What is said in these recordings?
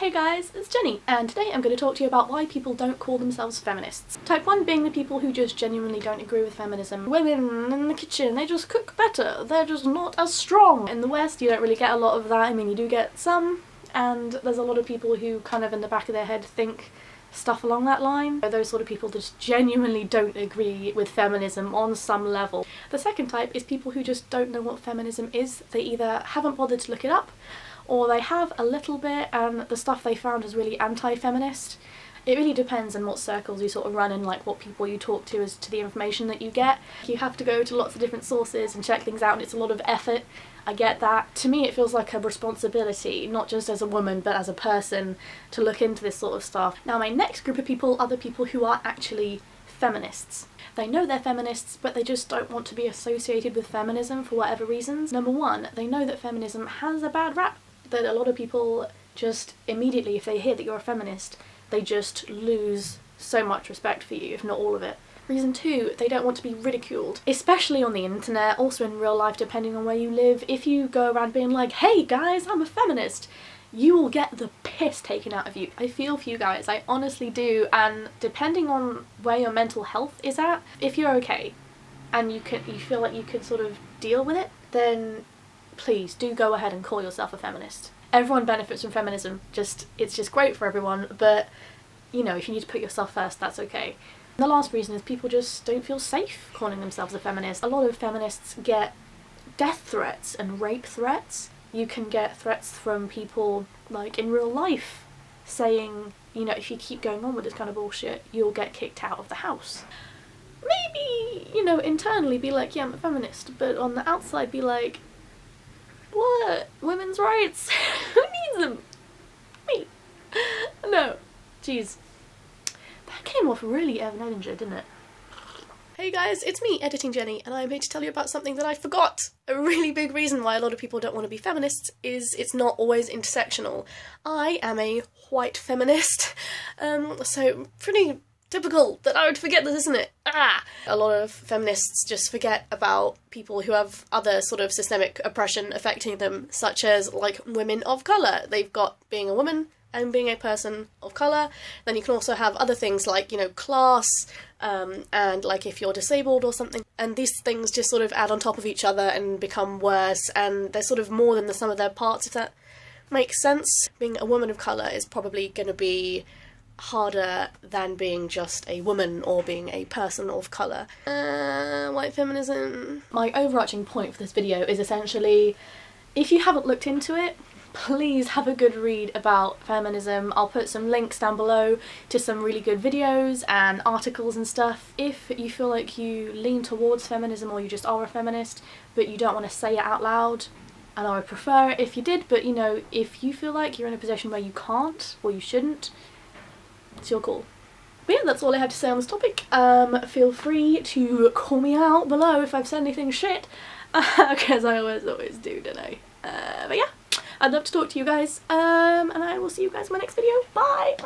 Hey guys, it's Jenny, and today I'm going to talk to you about why people don't call themselves feminists. Type 1 being the people who just genuinely don't agree with feminism. Women in the kitchen, they just cook better, they're just not as strong. In the West you don't really get a lot of that. I mean, you do get some, and there's a lot of people who kind of in the back of their head think stuff along that line. Those sort of people just genuinely don't agree with feminism on some level. The second type is people who just don't know what feminism is. They either haven't bothered to look it up, or they have a little bit and the stuff they found is really anti-feminist. It really depends on what circles you sort of run in, like what people you talk to as to the information that you get. You have to go to lots of different sources and check things out, and it's a lot of effort. I get that. To me it feels like a responsibility, not just as a woman but as a person, to look into this sort of stuff. Now my next group of people are the people who are actually feminists. They know they're feminists, but they just don't want to be associated with feminism for whatever reasons. Number one, they know that feminism has a bad rap, that a lot of people just immediately, if they hear that you're a feminist, they just lose so much respect for you, if not all of it. Reason two, they don't want to be ridiculed, especially on the internet, also in real life depending on where you live. If you go around being like, hey guys, I'm a feminist, you will get the piss taken out of you. I feel for you guys, I honestly do, and depending on where your mental health is at, if you're okay and you feel like you can sort of deal with it, then please do go ahead and call yourself a feminist. Everyone benefits from feminism, it's just great for everyone, but you know, if you need to put yourself first, that's okay. And the last reason is people just don't feel safe calling themselves a feminist. A lot of feminists get death threats and rape threats. You can get threats from people, like in real life, saying, you know, if you keep going on with this kind of bullshit, you'll get kicked out of the house. Maybe, you know, internally be like, yeah, I'm a feminist, but on the outside be like, what? Women's rights? Who needs them? Me. No. Jeez. That came off really Evan Edinger, didn't it? Hey guys, it's me, Editing Jenny, and I'm here to tell you about something that I forgot. A really big reason why a lot of people don't want to be feminists is it's not always intersectional. I am a white feminist, so pretty typical that I would forget this, isn't it? A lot of feminists just forget about people who have other sort of systemic oppression affecting them, such as like women of colour. They've got being a woman and being a person of colour. Then you can also have other things like, you know, class, and like if you're disabled or something. And these things just sort of add on top of each other and become worse, and they're sort of more than the sum of their parts, if that makes sense. Being a woman of colour is probably going to be harder than being just a woman or being a person of colour. White feminism. My overarching point for this video is essentially, if you haven't looked into it, please have a good read about feminism. I'll put some links down below to some really good videos and articles and stuff. If you feel like you lean towards feminism or you just are a feminist but you don't want to say it out loud, and I would prefer it if you did, but you know, if you feel like you're in a position where you can't or you shouldn't, it's your call. But yeah, that's all I have to say on this topic. Feel free to call me out below if I've said anything shit, because I always do, don't I? But yeah, I'd love to talk to you guys, and I will see you guys in my next video. Bye!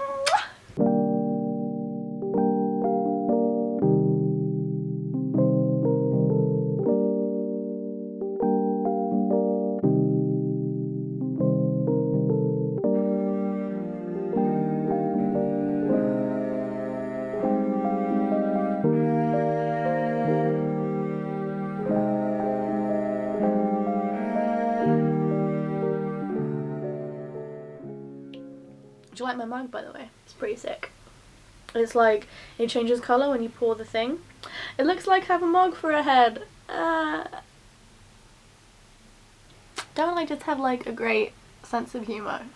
Do you like my mug, by the way? It's pretty sick. It's like, it changes colour when you pour the thing. It looks like I have a mug for a head. Don't I just have like a great sense of humour?